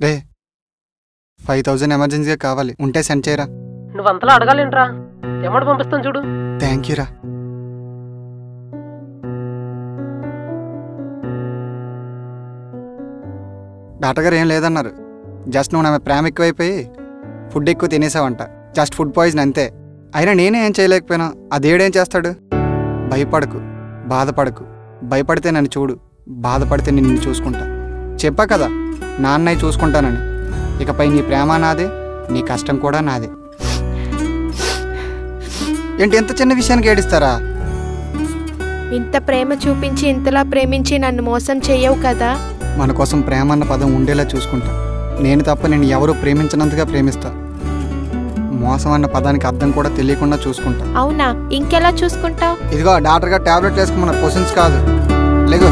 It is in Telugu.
రే 5000 ఎమర్జెన్సీగా కావాలి, ఉంటే సెండ్ చేయరా. నువ్వు అంతలా అడగాలేంట్రా, ఎమ్మడి పంపిస్తాను చూడు. థ్యాంక్ యూ రా. డాక్టర్ గారు ఏం లేదన్నారు, జస్ట్ నువ్వు నా ప్రేమ ఎక్కువైపోయి ఫుడ్ ఎక్కువ తినేసావంట. జస్ట్ ఫుడ్ పాయిజన్ అంతే. అయినా నేనే ఏం చేయలేకపోయినా ఆ దేవుడేం చేస్తాడు? భయపడకు, బాధపడకు. భయపడితే నన్ను చూడు, బాధపడితే నిన్ను చూసుకుంటా. చెప్పా కదా నాన్నయ్య చూసుకుంటానని. ఇకపై నీ ప్రేమ నాదే, నీ కష్టం కూడా నాదే. ఏంటి ఎంత చిన్న విషయానికి ఏడిస్తారా? ఇంత ప్రేమ చూపించి ఇంతలా ప్రేమించి నన్ను మోసం చెయ్యవు కదా. మన కోసం ప్రేమ అన్న పదం ఉండేలా చూసుకుంటా. నేను తప్ప నేను ఎవరూ ప్రేమించినంతగా ప్రేమిస్తా. మోసం అన్న పదానికి అర్థం కూడా తెలియకుండా చూసుకుంటా. అవునా? ఇంకెలా చూసుకుంటావు? ఇదిగో డాక్టర్ గారు టాబ్లెట్ వేసుకోమన్నారు, క్వశ్చన్స్ కాదు. లేగో.